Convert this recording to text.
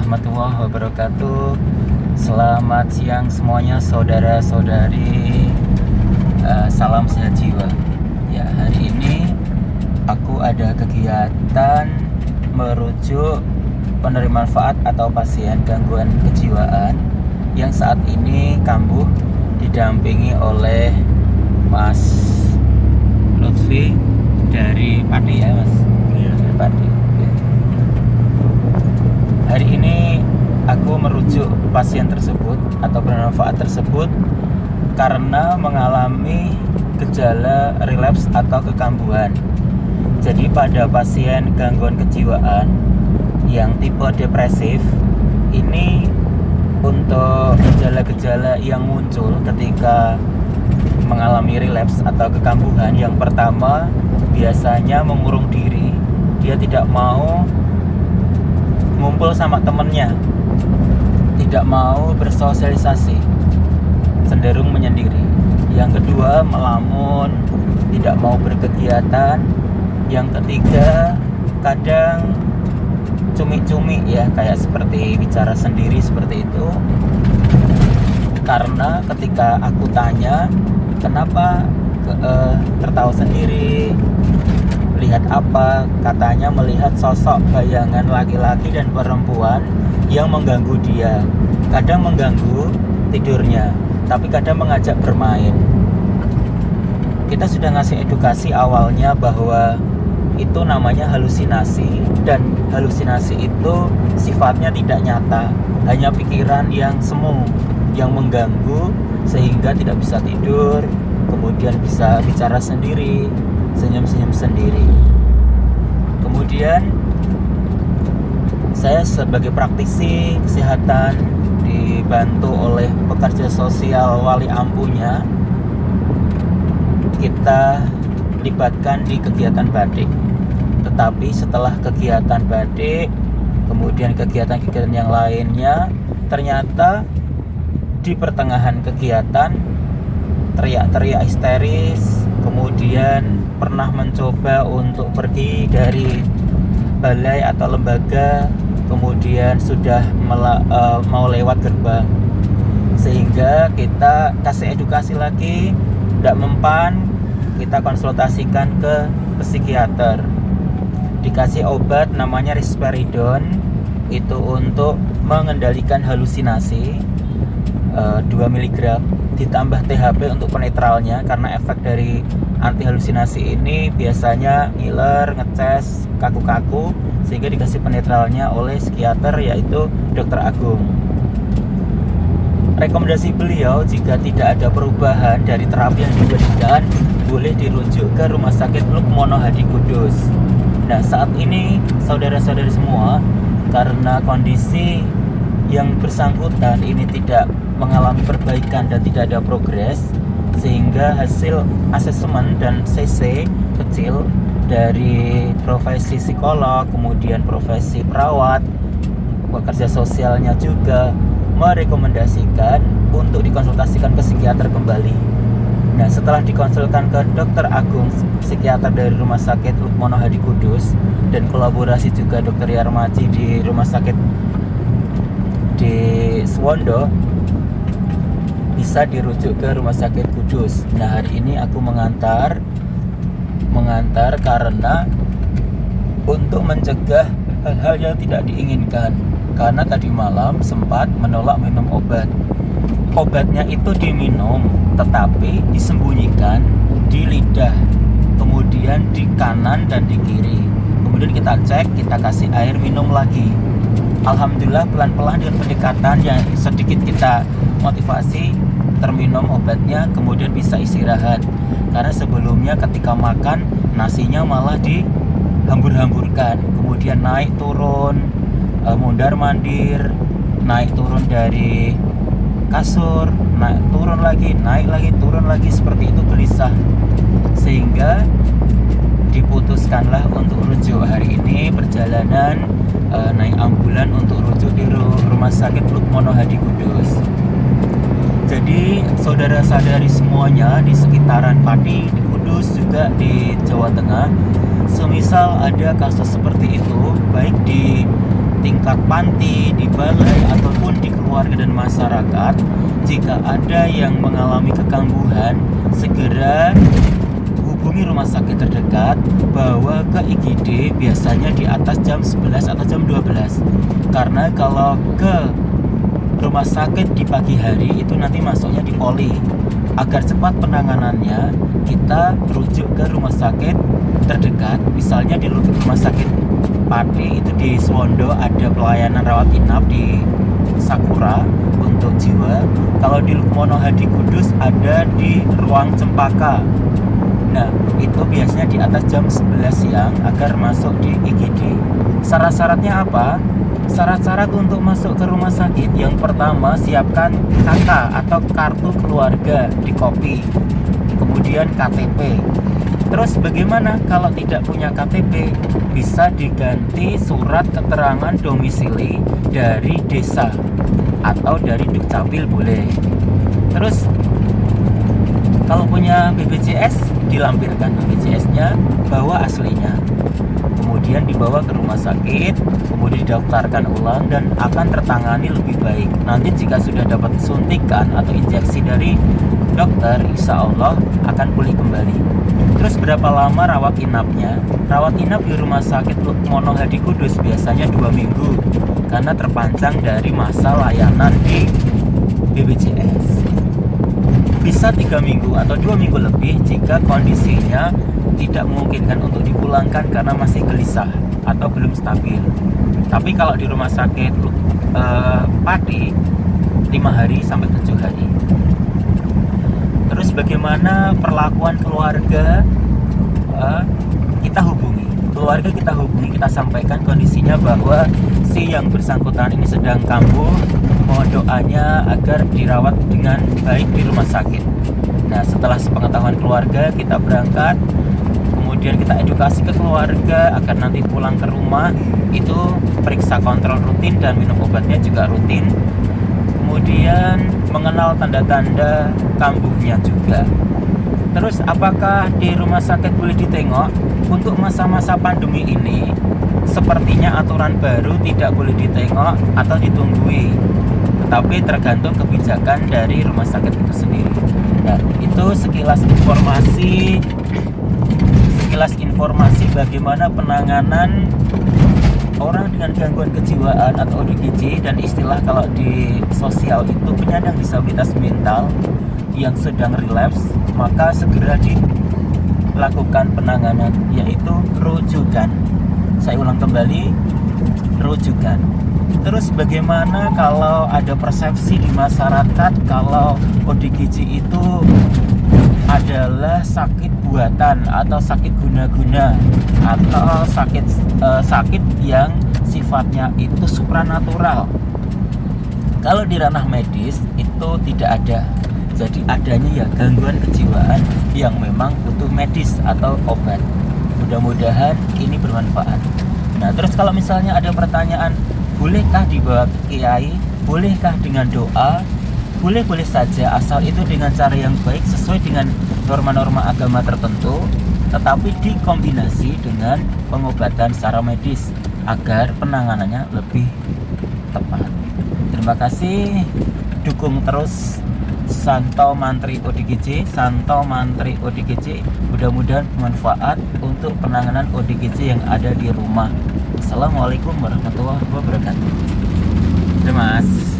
warahmatullahi wabarakatuh. Selamat siang semuanya, saudara-saudari. Salam sehat jiwa. Ya, hari ini aku ada kegiatan merujuk penerima manfaat atau pasien gangguan kejiwaan yang saat ini kambuh, didampingi oleh Mas Lutfi dari Pati, ya Mas? Iya, dari Pati. Hari ini aku merujuk pasien tersebut atau penerima manfaat tersebut karena mengalami gejala relapse atau kekambuhan. Jadi pada pasien gangguan kejiwaan yang tipe depresif ini, untuk gejala-gejala yang muncul ketika mengalami relapse atau kekambuhan, yang pertama biasanya mengurung diri, dia tidak mau ngumpul sama temennya, tidak mau bersosialisasi, cenderung menyendiri. Yang kedua melamun, tidak mau berkegiatan. Yang ketiga kadang cumi-cumi, ya, kayak seperti bicara sendiri seperti itu. Karena ketika aku tanya kenapa tertawa sendiri, lihat apa, katanya melihat sosok bayangan laki-laki dan perempuan yang mengganggu dia. Kadang mengganggu tidurnya, tapi kadang mengajak bermain. Kita sudah ngasih edukasi awalnya bahwa itu namanya halusinasi, dan halusinasi itu sifatnya tidak nyata, hanya pikiran yang semu, yang mengganggu sehingga tidak bisa tidur, kemudian bisa bicara sendiri, senyum-senyum sendiri. Kemudian saya sebagai praktisi kesehatan dibantu oleh pekerja sosial wali ampunya, kita libatkan di kegiatan badik. Tetapi setelah kegiatan badik, kemudian kegiatan-kegiatan yang lainnya, ternyata di pertengahan kegiatan teriak-teriak histeris. Kemudian pernah mencoba untuk pergi dari balai atau lembaga, kemudian sudah mau lewat gerbang, sehingga kita kasih edukasi lagi, tidak mempan, kita konsultasikan ke psikiater, dikasih obat namanya risperidon, itu untuk mengendalikan halusinasi, 2 mg, ditambah THP untuk penetralnya, karena efek dari anti halusinasi ini biasanya ngiler, ngeces, kaku-kaku, sehingga dikasih penetralnya oleh psikiater, yaitu Dr. Agung. Rekomendasi beliau, jika tidak ada perubahan dari terapi yang diberikan, boleh dirujuk ke Rumah Sakit Lukmono Hadi Kudus. Nah, saat ini saudara-saudari semua, karena kondisi yang bersangkutan ini tidak mengalami perbaikan dan tidak ada progres, sehingga hasil asesmen dan CC kecil dari profesi psikolog, kemudian profesi perawat, pekerja sosialnya juga merekomendasikan untuk dikonsultasikan ke psikiater kembali. Nah, setelah dikonsulkan ke Dr. Agung, psikiater dari Rumah Sakit Lukmono Hadi Kudus, dan kolaborasi juga Dr. Yarmaji di Rumah Sakit di Suwondo, bisa dirujuk ke Rumah Sakit Kudus. Nah, hari ini aku mengantar karena untuk mencegah hal-hal yang tidak diinginkan. Karena tadi malam sempat menolak minum obat. Obatnya itu diminum, tetapi disembunyikan di lidah, kemudian di kanan dan di kiri. Kemudian kita cek, kita kasih air minum lagi. Alhamdulillah, pelan-pelan dengan pendekatan yang sedikit kita motivasi, terminum obatnya, kemudian bisa istirahat. Karena sebelumnya ketika makan, nasinya malah dihambur-hamburkan, kemudian naik turun, mundar mandir, naik turun dari kasur, naik turun lagi, naik lagi, turun lagi, seperti itu gelisah. Sehingga diputuskanlah untuk rujuk. Hari ini perjalanan naik ambulan untuk rujuk di Rumah Sakit Lukmono Hadi Kudus. Jadi saudara-saudari semuanya di sekitaran Pati, di Kudus, juga di Jawa Tengah, semisal ada kasus seperti itu, baik di tingkat panti, di balai, ataupun di keluarga dan masyarakat, jika ada yang mengalami kekambuhan, segera hubungi rumah sakit terdekat, bawa ke IGD biasanya di atas jam 11 atau jam 12. Karena kalau ke rumah sakit di pagi hari itu nanti masuknya di poli. Agar cepat penanganannya, kita rujuk ke rumah sakit terdekat. Misalnya di rumah sakit Pati itu di Swondo ada pelayanan rawat inap di Sakura untuk jiwa. Kalau di Lukmono Hadi Kudus ada di ruang Cempaka. Nah, itu biasanya di atas jam 11 siang agar masuk di IGD. Syarat-syaratnya apa? Syarat-syarat untuk masuk ke rumah sakit, yang pertama siapkan KK atau kartu keluarga di kopi, kemudian KTP. Terus bagaimana kalau tidak punya KTP? Bisa diganti surat keterangan domisili dari desa atau dari Dukcapil boleh. Terus kalau punya BPJS, dilampirkan BPJS-nya, bawa aslinya. Kemudian dibawa ke rumah sakit, kemudian didaftarkan ulang dan akan tertangani lebih baik. Nanti jika sudah dapat suntikan atau injeksi dari dokter, insya Allah akan pulih kembali. Terus berapa lama rawat inapnya? Rawat inap di rumah sakit Lukmono Hadi Kudus biasanya 2 minggu, karena terpanjang dari masa layanan di BPJS. Bisa 3 minggu atau 2 minggu lebih jika kondisinya tidak memungkinkan untuk dipulangkan karena masih gelisah atau belum stabil. Tapi kalau di rumah sakit Pati 5 hari sampai 7 hari. Terus bagaimana perlakuan keluarga? Kita hubungi keluarga, kita sampaikan kondisinya bahwa si yang bersangkutan ini sedang kambuh, mohon doanya agar dirawat dengan baik di rumah sakit. Nah, setelah sepengetahuan keluarga, kita berangkat, kemudian kita edukasi ke keluarga agar nanti pulang ke rumah itu periksa kontrol rutin dan minum obatnya juga rutin. Kemudian mengenal tanda-tanda kambuhnya juga. Terus apakah di rumah sakit boleh ditengok? Untuk masa-masa pandemi ini sepertinya aturan baru tidak boleh ditengok atau ditunggui, tetapi tergantung kebijakan dari rumah sakit itu sendiri. Nah, itu sekilas informasi bagaimana penanganan orang dengan gangguan kejiwaan atau ODGJ, dan istilah kalau di sosial itu penyandang disabilitas mental yang sedang relapse, maka segera dilakukan penanganan, yaitu rujukan. Saya ulang kembali, rujukan. Terus bagaimana kalau ada persepsi di masyarakat kalau ODGJ itu adalah sakit buatan atau sakit guna-guna atau sakit yang sifatnya itu supranatural. Kalau di ranah medis itu tidak ada. Jadi adanya ya gangguan kejiwaan yang memang butuh medis atau obat. Mudah-mudahan ini bermanfaat. Nah, terus kalau misalnya ada pertanyaan, bolehkah dibawa ke kiai? Bolehkah dengan doa? Boleh-boleh saja, asal itu dengan cara yang baik sesuai dengan norma-norma agama tertentu, tetapi dikombinasi dengan pengobatan secara medis agar penanganannya lebih tepat. Terima kasih, dukung terus Santo Mantri ODGJ, mudah-mudahan bermanfaat untuk penanganan ODGJ yang ada di rumah. Assalamualaikum warahmatullahi wabarakatuh. Terima kasih.